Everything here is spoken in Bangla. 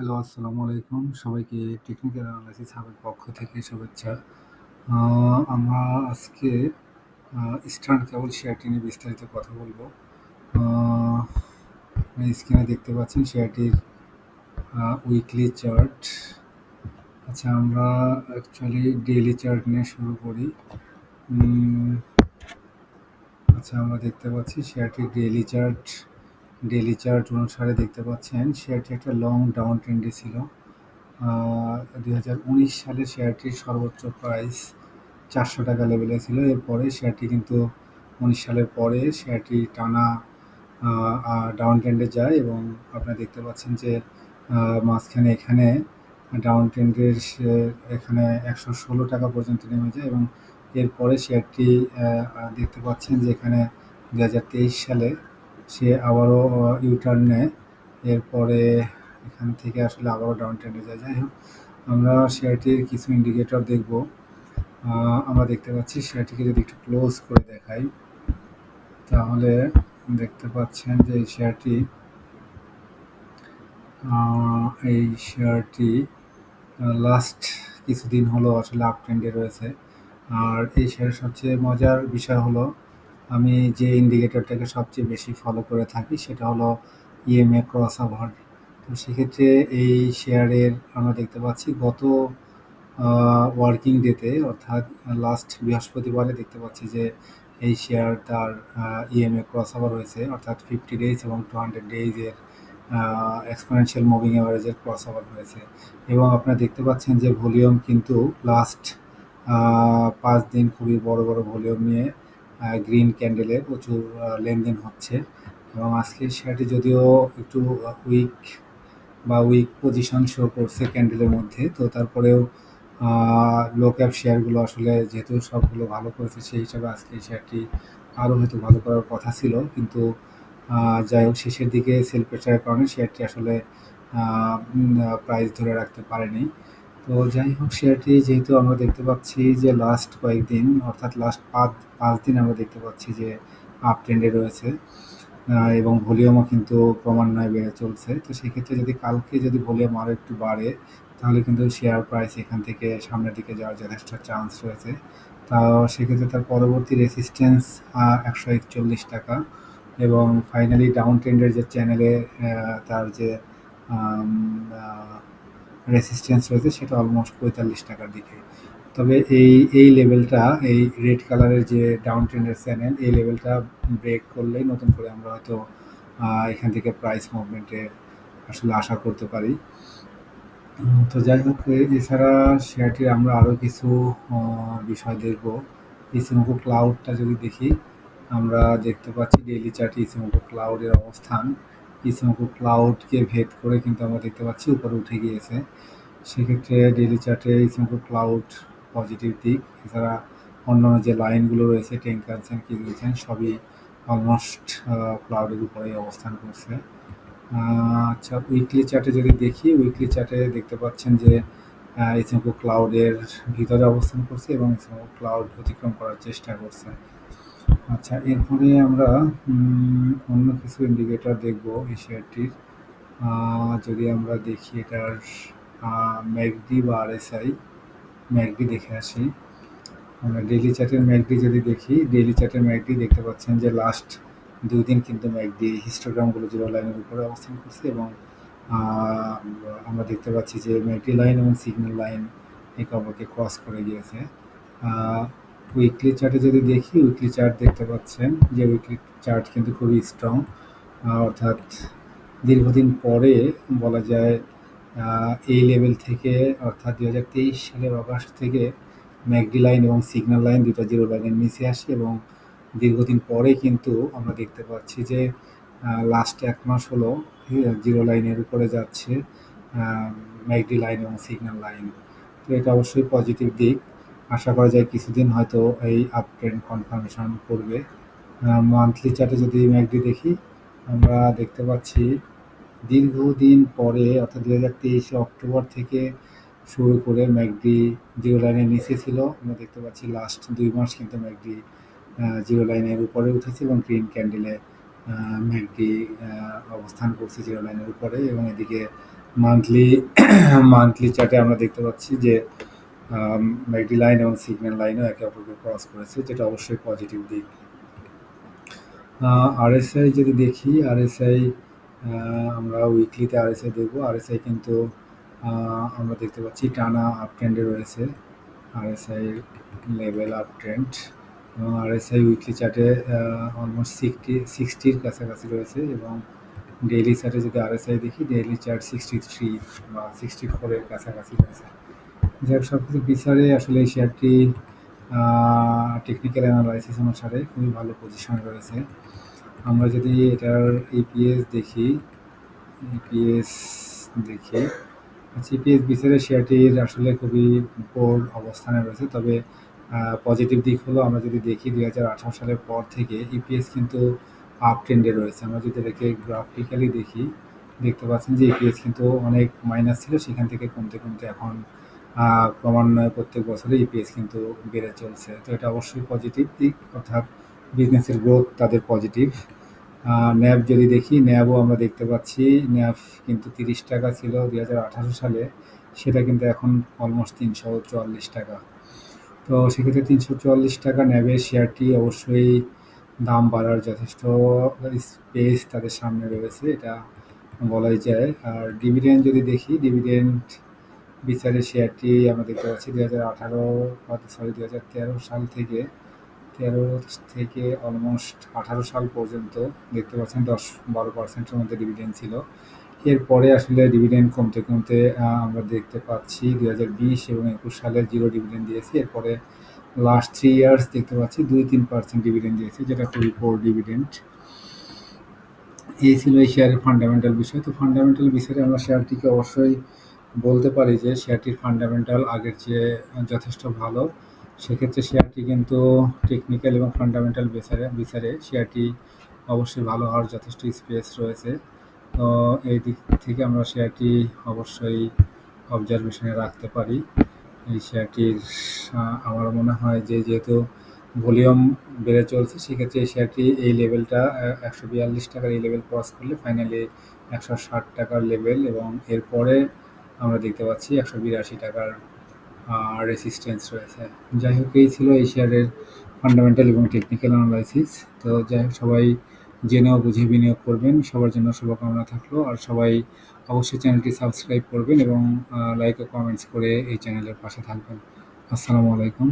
হ্যালো, আসসালামু আলাইকুম। সবাইকে টেকনিক্যাল অ্যানালাইসিস হাবের পক্ষ থেকে শুভেচ্ছা। আমরা আজকে ইস্টার্ন কেবল শেয়ারটি নিয়ে বিস্তারিত কথা বলব। আ স্ক্রিনে দেখতে পাচ্ছেন শেয়ারটির উইকলি চার্ট। আচ্ছা, আমরা অ্যাকচুয়ালি ডেইলি চার্ট নিয়ে শুরু করি। উম আচ্ছা, আমরা দেখতে পাচ্ছি শেয়ারটির ডেইলি চার্ট অনুসারে দেখতে পাচ্ছেন শেয়ারটি একটা লং ডাউন ট্রেন্ডে ছিল। 2019 সালে শেয়ারটির সর্বোচ্চ প্রাইস 400 টাকা লেভেলে ছিল। এরপরে শেয়ারটি কিন্তু 19 সালের পরে শেয়ারটি টানা ডাউন ট্রেন্ডে যায় এবং আপনারা দেখতে পাচ্ছেন যে মাঝখানে এখানে ডাউন ট্রেন্ডের এখানে 116 টাকা পর্যন্ত নেমে যায় এবং এরপরে শেয়ারটি দেখতে পাচ্ছেন যে এখানে 2023 সালে সে আবারও ইউটার্ন নেয়। এরপরে এখান থেকে আসলে আবারও ডাউন ট্রেন্ডে যায়। যাই হোক, আমরা শেয়ারটির কিছু ইন্ডিকেটর দেখব। আমরা দেখতে পাচ্ছি শেয়ারটিকে যদি একটু ক্লোজ করে দেখাই, তাহলে দেখতে পাচ্ছেন যে এই শেয়ারটি লাস্ট কিছুদিন হলো আসলে আপ ট্রেন্ডে রয়েছে। আর এই শেয়ারের সবচেয়ে মজার বিষয় হলো, আমি যে ইন্ডিকেটরটাকে সবচেয়ে বেশি ফলো করে থাকি সেটা হলো ইএমএ ক্রস ওভার। তো সেক্ষেত্রে এই শেয়ারের আমরা দেখতে পাচ্ছি গত ওয়ার্কিং ডেতে অর্থাৎ লাস্ট বৃহস্পতিবারে দেখতে পাচ্ছি যে এই শেয়ার তার ইএমএ ক্রস ওভার হয়েছে, অর্থাৎ 50 ডেজ এবং 200 ডেজের এক্সপোনেনশিয়াল মুভিং অ্যাভারেজের ক্রস ওভার হয়েছে। এবং আপনারা দেখতে পাচ্ছেন যে ভলিউম কিন্তু লাস্ট 5 দিন খুবই বড় বড় ভলিউম নিয়ে গ্রিন ক্যান্ডেলে প্রচুর লেনদেন হচ্ছে। এবং আজকে শেয়ারটি যদিও একটু উইক পজিশন শো করছে ক্যান্ডেলের মধ্যে, তো তারপরেও লো ক্যাপ শেয়ারগুলো আসলে যেহেতু সবগুলো ভালো করেছে, সেই হিসাবে আজকে এই শেয়ারটি আরও হয়তো ভালো করার কথা ছিল, কিন্তু যাই হোক শেষের দিকে সেল প্রেশারের কারণে শেয়ারটি আসলে প্রাইস ধরে রাখতে পারেনি। তো যাই হোক, শেয়ারটি যেহেতু আমরা দেখতে পাচ্ছি যে লাস্ট কয়েকদিন অর্থাৎ লাস্ট 5 দিন আমরা দেখতে পাচ্ছি যে আপ ট্রেন্ডে রয়েছে এবং ভলিউমও কিন্তু ক্রমান্বয়ে বেড়ে চলছে। তো সেক্ষেত্রে যদি কালকে যদি ভলিউম আরও একটু বাড়ে, তাহলে কিন্তু শেয়ার প্রাইস এখান থেকে সামনের দিকে যাওয়ার যথেষ্ট চান্স রয়েছে। তাও সেক্ষেত্রে তার পরবর্তী রেসিস্ট্যান্স 141 টাকা এবং ফাইনালি ডাউন ট্রেন্ডের যে চ্যানেলে তার যে রেসিস্ট্যান্স রয়েছে সেটা অলমোস্ট 45 টাকার দিকে। তবে এই লেভেলটা, এই রেড কালারের যে ডাউন ট্রেন্ডের চ্যানেল, এই লেভেলটা ব্রেক করলেই নতুন করে আমরা হয়তো এখান থেকে প্রাইস মুভমেন্টের আসলে আশা করতে পারি। তো যাই হোক, এছাড়া শেয়ারটির আমরা আরও কিছু বিষয় দেখব। ইসিমোকো ক্লাউডটা যদি দেখি, আমরা দেখতে পাচ্ছি ডেইলি চার্টে ইসিমোকো ক্লাউডের অবস্থান। ইসিমোকো ক্লাউডকে ভেদ করে কিন্তু আমরা দেখতে পাচ্ছি উপরে উঠে গিয়েছে। সেক্ষেত্রে ডেইলি চার্টে ইসিমোকো ক্লাউড পজিটিভ দিক। এছাড়া অন্যান্য যে লাইনগুলো রয়েছে, টেনকানসেন কিনসেন সবই অলমোস্ট ক্লাউডের উপরেই অবস্থান করছে। আচ্ছা, উইকলি চার্টে যদি দেখি, উইকলি চার্টে দেখতে পাচ্ছেন যে ইসিমোকো ক্লাউডের ভিতরে অবস্থান করছে এবং ইসিমোকো ক্লাউড অতিক্রম করার চেষ্টা করছে। আচ্ছা, এরপরে আমরা অন্য কিছু ইন্ডিকেটর দেখব এই শেয়ারটির। যদি আমরা দেখি এটার ম্যাকডি বা আরএসআই, ম্যাকডি দেখে আসি। আমরা ডেইলি চার্টের ম্যাকডি যদি দেখি, ডেইলি চার্টের ম্যাকডি দেখতে পাচ্ছেন যে লাস্ট 2 দিন কিন্তু ম্যাকডি হিস্টোগ্রামগুলো জিরো লাইনের উপরে অবস্থান করছে এবং আমরা দেখতে পাচ্ছি যে ম্যাকডি লাইন এবং সিগন্যাল লাইন একে অপরকে ক্রস করে গিয়েছে। উইকলি চার্টে যদি দেখি, উইকলি চার্ট দেখতে পাচ্ছেন যে উইকলি চার্ট কিন্তু খুবই স্ট্রং, অর্থাৎ দীর্ঘদিন পরে বলা যায় এই লেভেল থেকে, অর্থাৎ 2023 সালের অগাস্ট থেকে ম্যাকডি লাইন এবং সিগন্যাল লাইন দুটো জিরো লাইনের নিচে আসে এবং দীর্ঘদিন পরে কিন্তু আমরা দেখতে পাচ্ছি যে লাস্ট 1 মাস হলো জিরো লাইনের উপরে যাচ্ছে ম্যাকডি লাইন এবং সিগন্যাল লাইন। তো এটা অবশ্যই পজিটিভ দিক। আশা করা যায় কিছুদিন হয়তো এই আপ ট্রেন্ড কনফার্মেশন করবে। মান্থলি চার্টে যদি ম্যাকডি দেখি, আমরা দেখতে পাচ্ছি দীর্ঘদিন পরে অর্থাৎ 2023 অক্টোবর থেকে শুরু করে ম্যাকডি জিরো লাইনের নিচে ছিল। আমরা দেখতে পাচ্ছি লাস্ট 2 মাস কিন্তু ম্যাকডি জিরো লাইনের উপরে উঠেছে এবং গ্রিন ক্যান্ডেলে ম্যাকডি অবস্থান করছে জিরো লাইনের উপরে এবং এদিকে মান্থলি মান্থলি চার্টে আমরা দেখতে পাচ্ছি যে ম্যাকডি লাইন এবং সিগন্যাল লাইনও একে অপরকে ক্রস করেছে, যেটা অবশ্যই পজিটিভ দিক। আরএসআই যদি দেখি, আরএসআই আমরা উইকলিতে আরএসআই দেখবো। আরএসআই কিন্তু আমরা দেখতে পাচ্ছি টানা আপ ট্রেন্ডে রয়েছে। আরএসআই লেভেল আপ ট্রেন্ড এবং আরএসআই উইকলি চার্টে অলমোস্ট 60-র কাছাকাছি রয়েছে এবং ডেইলি চার্টে যদি আরএসআই দেখি, ডেইলি চার্ট 63 বা 64-এর কাছাকাছি রয়েছে। যাই হোক, সব কিছু বিচারে আসলে এই শেয়ারটি টেকনিক্যাল অ্যানালাইসিস অনুসারে খুবই ভালো পজিশনে রয়েছে। আমরা যদি এটার ইপিএস দেখি, ইপিএস দেখি ইপিএস বিচারে শেয়ারটির আসলে খুবই পোর অবস্থানে রয়েছে। তবে পজিটিভ দিক হলো আমরা যদি দেখি 2018 সালের পর থেকে ইপিএস কিন্তু আপ ট্রেন্ডে রয়েছে। আমরা যদি এটাকে গ্রাফিক্যালি দেখি, দেখতে পাচ্ছেন যে ইপিএস কিন্তু অনেক মাইনাস ছিল, সেখান থেকে কমতে কমতে এখন ক্রমান্বয়ে প্রত্যেক বছরে ইপিএস কিন্তু বেড়ে চলছে। তো এটা অবশ্যই পজিটিভ দিক, অর্থাৎ বিজনেসের গ্রোথ তাদের পজিটিভ। ন্যাব যদি দেখি, ন্যাবও আমরা দেখতে পাচ্ছি ন্যাব কিন্তু 30 টাকা ছিল 2018 সালে, সেটা কিন্তু এখন অলমোস্ট 344 টাকা। তো সেক্ষেত্রে 344 টাকা ন্যাবের শেয়ারটি অবশ্যই দাম বাড়ার যথেষ্ট স্পেস তাদের সামনে রয়েছে, এটা বলাই যায়। আর ডিভিডেন্ড যদি দেখি, ডিভিডেন্ড বিচারে শেয়ারটি আমরা দেখতে পাচ্ছি 2013 সাল থেকে 13 থেকে অলমোস্ট 18 সাল পর্যন্ত দেখতে পাচ্ছেন 10-12% মধ্যে ডিভিডেন্ড ছিল। এরপরে আসলে ডিভিডেন্ড কমতে কমতে আমরা দেখতে পাচ্ছি 2020 এবং 21 সালে জিরো ডিভিডেন্ড দিয়েছে। এরপরে লাস্ট 3 ইয়ার্স দেখতে পাচ্ছি 2-3% ডিভিডেন্ড দিয়েছে, যেটা খুবই পোর ডিভিডেন্ড। এই ছিল এই শেয়ারের ফান্ডামেন্টাল বিষয়। তো ফান্ডামেন্টাল বিষয়ে আমরা শেয়ারটিকে অবশ্যই বলতে পারি যে শেয়ারটির ফান্ডামেন্টাল আগের চেয়ে যথেষ্ট ভালো। সেক্ষেত্রে শেয়ারটি কিন্তু টেকনিক্যাল এবং ফান্ডামেন্টাল বিচারে শেয়ারটি অবশ্যই ভালো হওয়ার যথেষ্ট স্পেস রয়েছে। তো এই দিক থেকে আমরা শেয়ারটি অবশ্যই অবজারভেশনে রাখতে পারি। এই শেয়ারটির আমার মনে হয় যে যেহেতু ভলিউম বেড়ে চলছে, সেক্ষেত্রে এই শেয়ারটি এই লেভেলটা 142 টাকার এই লেভেল ক্রস করলে ফাইনালি 160 টাকার লেভেল এবং এরপরে আমরা দেখতে পাচ্ছি 182 টাকার রেসিস্টেন্স রয়েছে। যাই হোক, এই ছিল এই শেয়ারের ফান্ডামেন্টাল এবং টেকনিক্যাল অ্যানালাইসিস। তো যাই হোক, সবাই জেনেও বুঝে বিনিয়োগ করবেন, সবার জন্য শুভকামনা থাকলো। আর সবাই অবশ্যই চ্যানেলটি সাবস্ক্রাইব করবেন এবং লাইক ও কমেন্টস করে এই চ্যানেলের পাশে থাকবেন। আসসালামু আলাইকুম।